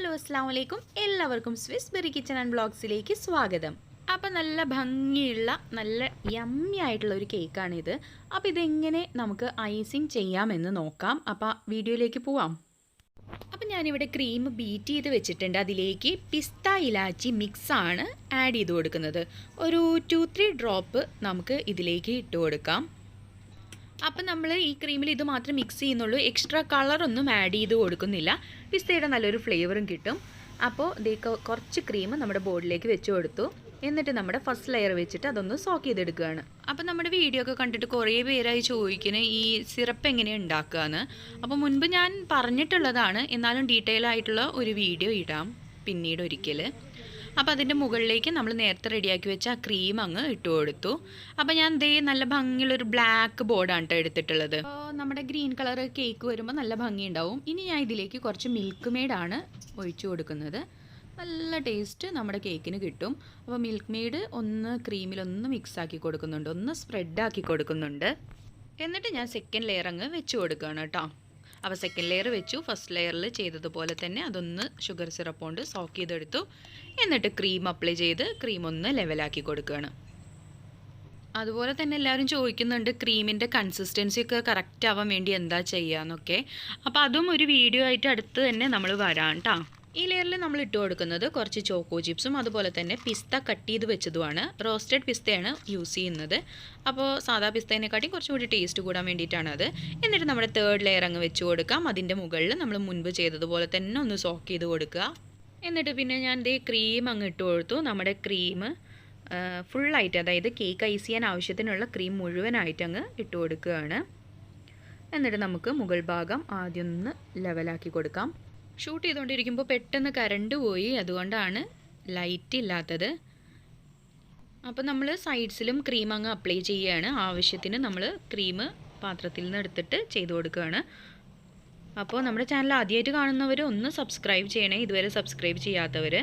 Hello അസ്സലാമു അലൈക്കും എല്ലാവർക്കും സ്വിസ്ബെറി കിച്ചൺ ആൻഡ് ബ്ലോഗ്സിലേക്ക് സ്വാഗതം. അപ്പോൾ നല്ല ഭംഗിയുള്ള നല്ല യമ്മി ആയിട്ടുള്ള ഒരു കേക്കാണിത്. അപ്പോൾ ഇതെങ്ങനെ നമുക്ക് ഐസിങ് ചെയ്യാമെന്ന് നോക്കാം. അപ്പോൾ വീഡിയോയിലേക്ക് പോവാം. അപ്പോൾ ഞാനിവിടെ ക്രീം ബീറ്റ് ചെയ്ത് വെച്ചിട്ടുണ്ട്. അതിലേക്ക് പിസ്ത ഇലാച്ചി മിക്സാണ് ആഡ് ചെയ്ത് കൊടുക്കുന്നത്. ഒരു 2-3 ഡ്രോപ്പ് നമുക്ക് ഇതിലേക്ക് ഇട്ട് കൊടുക്കാം. അപ്പം നമ്മൾ ഈ ക്രീമിൽ ഇത് മാത്രം മിക്സ് ചെയ്യുന്നുള്ളൂ, എക്സ്ട്രാ കളറൊന്നും ആഡ് ചെയ്ത് കൊടുക്കുന്നില്ല. പിസ്തയുടെ നല്ലൊരു ഫ്ലേവറും കിട്ടും. അപ്പോൾ ഇതേക്ക് കുറച്ച് ക്രീം നമ്മുടെ ബോർഡിലേക്ക് വെച്ച് കൊടുത്തു. എന്നിട്ട് നമ്മുടെ ഫസ്റ്റ് ലെയർ വെച്ചിട്ട് അതൊന്ന് സോക്ക് ചെയ്തെടുക്കുകയാണ്. അപ്പം നമ്മുടെ വീഡിയോ ഒക്കെ കണ്ടിട്ട് കുറേ പേരായി ചോദിക്കുന്നത് ഈ സിറപ്പ് എങ്ങനെയാണ് ഉണ്ടാക്കുകയെന്ന്. അപ്പോൾ മുൻപ് ഞാൻ പറഞ്ഞിട്ടുള്ളതാണ്, എന്നാലും ഡീറ്റെയിൽ ആയിട്ടുള്ള ഒരു വീഡിയോ ഇടാം പിന്നീട് ഒരിക്കൽ. അപ്പോൾ അതിൻ്റെ മുകളിലേക്ക് നമ്മൾ നേരത്തെ റെഡിയാക്കി വെച്ച ആ ക്രീം അങ്ങ് ഇട്ട് കൊടുത്തു. അപ്പോൾ ഞാൻ നല്ല ഭംഗിയുള്ളൊരു ബ്ലാക്ക് ബോർഡാണ് കേട്ടോ എടുത്തിട്ടുള്ളത്. അപ്പോൾ നമ്മുടെ ഗ്രീൻ കളർ കേക്ക് വരുമ്പോൾ നല്ല ഭംഗിയുണ്ടാവും. ഇനി ഞാൻ ഇതിലേക്ക് കുറച്ച് മിൽക്ക് മെയ്ഡാണ് ഒഴിച്ചു കൊടുക്കുന്നത്. നല്ല ടേസ്റ്റ് നമ്മുടെ കേക്കിന് കിട്ടും. അപ്പോൾ മിൽക്ക് മെയ്ഡ് ഒന്ന് ക്രീമിലൊന്ന് മിക്സാക്കി കൊടുക്കുന്നുണ്ട്, ഒന്ന് സ്പ്രെഡാക്കി കൊടുക്കുന്നുണ്ട്. എന്നിട്ട് ഞാൻ സെക്കൻഡ് ലെയർ അങ്ങ് വെച്ച് കൊടുക്കുകയാണ് കേട്ടോ. അപ്പോൾ സെക്കൻഡ് ലെയർ വെച്ചു. ഫസ്റ്റ് ലെയറിൽ ചെയ്തതുപോലെ തന്നെ അതൊന്ന് ഷുഗർ സിറപ്പ് കൊണ്ട് സോക്ക് ചെയ്തെടുത്തു. എന്നിട്ട് ക്രീം അപ്ലൈ ചെയ്ത് ക്രീം ഒന്ന് ലെവലാക്കി കൊടുക്കുകയാണ്. അതുപോലെ തന്നെ എല്ലാവരും ചോദിക്കുന്നുണ്ട് ക്രീമിൻ്റെ കൺസിസ്റ്റൻസി ഒക്കെ കറക്റ്റ് ആവാൻ വേണ്ടി എന്താ ചെയ്യാന്നൊക്കെ. അപ്പോൾ അതും ഒരു വീഡിയോ ആയിട്ട് അടുത്ത് തന്നെ നമ്മൾ വരാം കേട്ടോ. ഈ ലെയറിൽ നമ്മൾ ഇട്ട് കൊടുക്കുന്നത് കുറച്ച് ചോക്കോ ചിപ്സും അതുപോലെ തന്നെ പിസ്ത കട്ട് ചെയ്ത് വെച്ചതുമാണ്. റോസ്റ്റഡ് പിസ്തയാണ് യൂസ് ചെയ്യുന്നത്. അപ്പോൾ സാധാ പിസ്തേനെക്കാട്ടി കുറച്ചും കൂടി ടേസ്റ്റ് കൂടാൻ വേണ്ടിയിട്ടാണ് അത്. എന്നിട്ട് നമ്മുടെ തേർഡ് ലെയർ അങ്ങ് വെച്ച് കൊടുക്കാം. അതിൻ്റെ മുകളിൽ നമ്മൾ മുൻപ് ചെയ്തതുപോലെ തന്നെ ഒന്ന് സോക്ക് ചെയ്ത് കൊടുക്കുക. എന്നിട്ട് പിന്നെ ഞാൻ ക്രീം അങ്ങ് ഇട്ട് കൊടുത്തു. നമ്മുടെ ക്രീം ഫുള്ളായിട്ട്, അതായത് കേക്ക് ഐസ് ചെയ്യാൻ ആവശ്യത്തിനുള്ള ക്രീം മുഴുവനായിട്ട് അങ്ങ് ഇട്ട് കൊടുക്കുകയാണ്. എന്നിട്ട് നമുക്ക് മുകൾ ഭാഗം ആദ്യം ഒന്ന് ലെവലാക്കി കൊടുക്കാം. ഷൂട്ട് ചെയ്തുകൊണ്ടിരിക്കുമ്പോൾ പെട്ടെന്ന് കറണ്ട് പോയി, അതുകൊണ്ടാണ് ലൈറ്റ് ഇല്ലാത്തത്. അപ്പോൾ നമ്മൾ സൈഡ്സിലും ക്രീം അങ്ങ് അപ്ലൈ ചെയ്യുകയാണ്. ആവശ്യത്തിന് നമ്മൾ ക്രീം പാത്രത്തിൽ നിന്ന് എടുത്തിട്ട് ചെയ്ത് കൊടുക്കുകയാണ്. അപ്പോൾ നമ്മുടെ ചാനൽ ആദ്യമായിട്ട് കാണുന്നവർ ഒന്ന് സബ്സ്ക്രൈബ് ചെയ്യണേ. ഇതുവരെ സബ്സ്ക്രൈബ് ചെയ്യാത്തവർ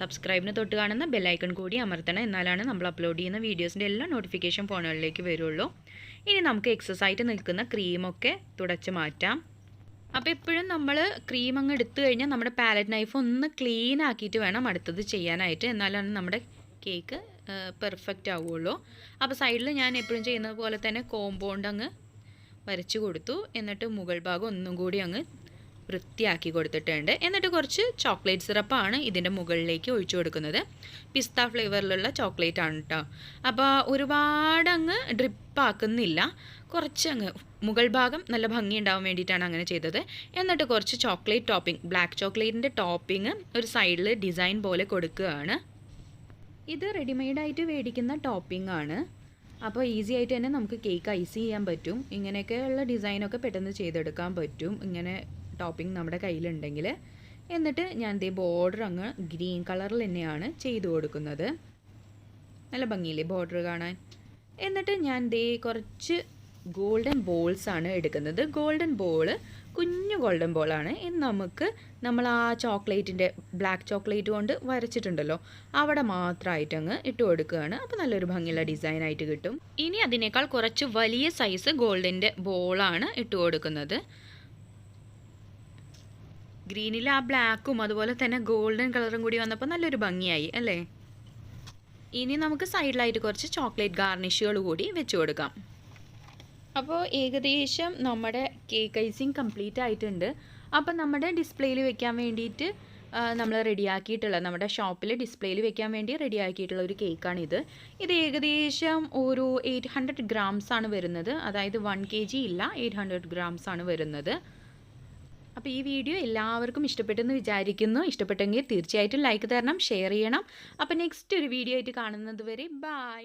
സബ്സ്ക്രൈബിന് തൊട്ട് കാണുന്ന ബെല്ലൈക്കൺ കൂടി അമർത്തണം. എന്നാലാണ് നമ്മൾ അപ്ലോഡ് ചെയ്യുന്ന വീഡിയോസിൻ്റെ എല്ലാ നോട്ടിഫിക്കേഷൻ ഫോണുകളിലേക്ക് വരുള്ളൂ. ഇനി നമുക്ക് എക്സസൈറ്റ് നിൽക്കുന്ന ക്രീമൊക്കെ തുടച്ച് മാറ്റാം. അപ്പോൾ എപ്പോഴും നമ്മൾ ക്രീം അങ്ങ് എടുത്തു കഴിഞ്ഞാൽ നമ്മുടെ പാലറ്റ് നൈഫ് ഒന്ന് ക്ലീൻ ആക്കിയിട്ട് വേണം അടുത്തത് ചെയ്യാനായിട്ട്. എന്നാലാണ് നമ്മുടെ കേക്ക് പെർഫെക്റ്റ് ആവുകയുള്ളൂ. അപ്പോൾ സൈഡിൽ ഞാൻ എപ്പോഴും ചെയ്യുന്നത് പോലെ തന്നെ കോമ്പൗണ്ട് അങ്ങ് വരച്ച് കൊടുത്തു. എന്നിട്ട് മുകൾ ഭാഗം ഒന്നും കൂടി അങ്ങ് വൃത്തിയാക്കി കൊടുത്തിട്ടുണ്ട്. എന്നിട്ട് കുറച്ച് ചോക്ലേറ്റ് സിറപ്പാണ് ഇതിൻ്റെ മുകളിലേക്ക് ഒഴിച്ചു കൊടുക്കുന്നത്. പിസ്ത ഫ്ലേവറിലുള്ള ചോക്ലേറ്റ് ആണ് കേട്ടോ. അപ്പോൾ ഒരുപാട് അങ്ങ് ഡ്രിപ്പാക്കുന്നില്ല, കുറച്ച് അങ്ങ് മുകൾ ഭാഗം നല്ല ഭംഗി ഉണ്ടാവാൻ വേണ്ടിയിട്ടാണ് അങ്ങനെ ചെയ്തത്. എന്നിട്ട് കുറച്ച് ചോക്ലേറ്റ് ടോപ്പിംഗ്, ബ്ലാക്ക് ചോക്ലേറ്റിൻ്റെ ടോപ്പിംഗ് ഒരു സൈഡിൽ ഡിസൈൻ പോലെ കൊടുക്കുകയാണ്. ഇത് റെഡിമെയ്ഡായിട്ട് മേടിക്കുന്ന ടോപ്പിംഗ് ആണ്. അപ്പോൾ ഈസി ആയിട്ട് തന്നെ നമുക്ക് കേക്ക് ഐസ് ചെയ്യാൻ പറ്റും. ഇങ്ങനെയൊക്കെയുള്ള ഡിസൈനൊക്കെ പെട്ടെന്ന് ചെയ്തെടുക്കാൻ പറ്റും ഇങ്ങനെ ടോപ്പിംഗ് നമ്മുടെ കയ്യിലുണ്ടെങ്കിൽ. എന്നിട്ട് ഞാൻ ബോർഡർ അങ്ങ് ഗ്രീൻ കളറിൽ തന്നെയാണ് ചെയ്ത് കൊടുക്കുന്നത്. നല്ല ഭംഗിയില്ലേ ബോർഡർ കാണാൻ. എന്നിട്ട് ഞാൻ കുറച്ച് ഗോൾഡൻ ബോൾസ് ആണ് എടുക്കുന്നത്. ഗോൾഡൻ ബോൾ കുഞ്ഞു ഗോൾഡൻ ബോളാണ്. ഇനി നമുക്ക് നമ്മൾ ആ ചോക്ലേറ്റിൻ്റെ ബ്ലാക്ക് ചോക്ലേറ്റ് കൊണ്ട് വരച്ചിട്ടുണ്ടല്ലോ അവിടെ മാത്രമായിട്ട് അങ്ങ് ഇട്ട് കൊടുക്കുകയാണ്. അപ്പോൾ നല്ലൊരു ഭംഗിയുള്ള ഡിസൈനായിട്ട് കിട്ടും. ഇനി അതിനേക്കാൾ കുറച്ച് വലിയ സൈസ് ഗോൾഡിൻ്റെ ബോളാണ് ഇട്ട് കൊടുക്കുന്നത്. ഗ്രീനിൽ ആ ബ്ലാക്കും അതുപോലെ തന്നെ ഗോൾഡൻ കളറും കൂടി വന്നപ്പോൾ നല്ലൊരു ഭംഗിയായി അല്ലേ. ഇനി നമുക്ക് സൈഡിലായിട്ട് കുറച്ച് ചോക്ലേറ്റ് ഗാർണിഷുകൾ കൂടി വെച്ച് കൊടുക്കാം. അപ്പോൾ ഏകദേശം നമ്മുടെ കേക്ക് ഐസിങ് കംപ്ലീറ്റ് ആയിട്ടുണ്ട്. അപ്പം നമ്മുടെ ഡിസ്പ്ലേയിൽ വെക്കാൻ വേണ്ടിയിട്ട് നമ്മൾ റെഡിയാക്കിയിട്ടുള്ള, നമ്മുടെ ഷോപ്പിൽ ഡിസ്പ്ലേയിൽ വെക്കാൻ വേണ്ടി റെഡിയാക്കിയിട്ടുള്ള ഒരു കേക്കാണിത്. ഇത് ഏകദേശം ഒരു 800 grams ആണ് വരുന്നത്. അതായത് 1 kg ഇല്ല, 800 grams ആണ് വരുന്നത്. അപ്പോൾ ഈ വീഡിയോ എല്ലാവർക്കും ഇഷ്ടപ്പെട്ടെന്ന് വിചാരിക്കുന്നു. ഇഷ്ടപ്പെട്ടെങ്കിൽ തീർച്ചയായിട്ടും ലൈക്ക് തരണം, ഷെയർ ചെയ്യണം. അപ്പോൾ നെക്സ്റ്റ് ഒരു വീഡിയോ ആയിട്ട് കാണുന്നത് വരെ ബൈ.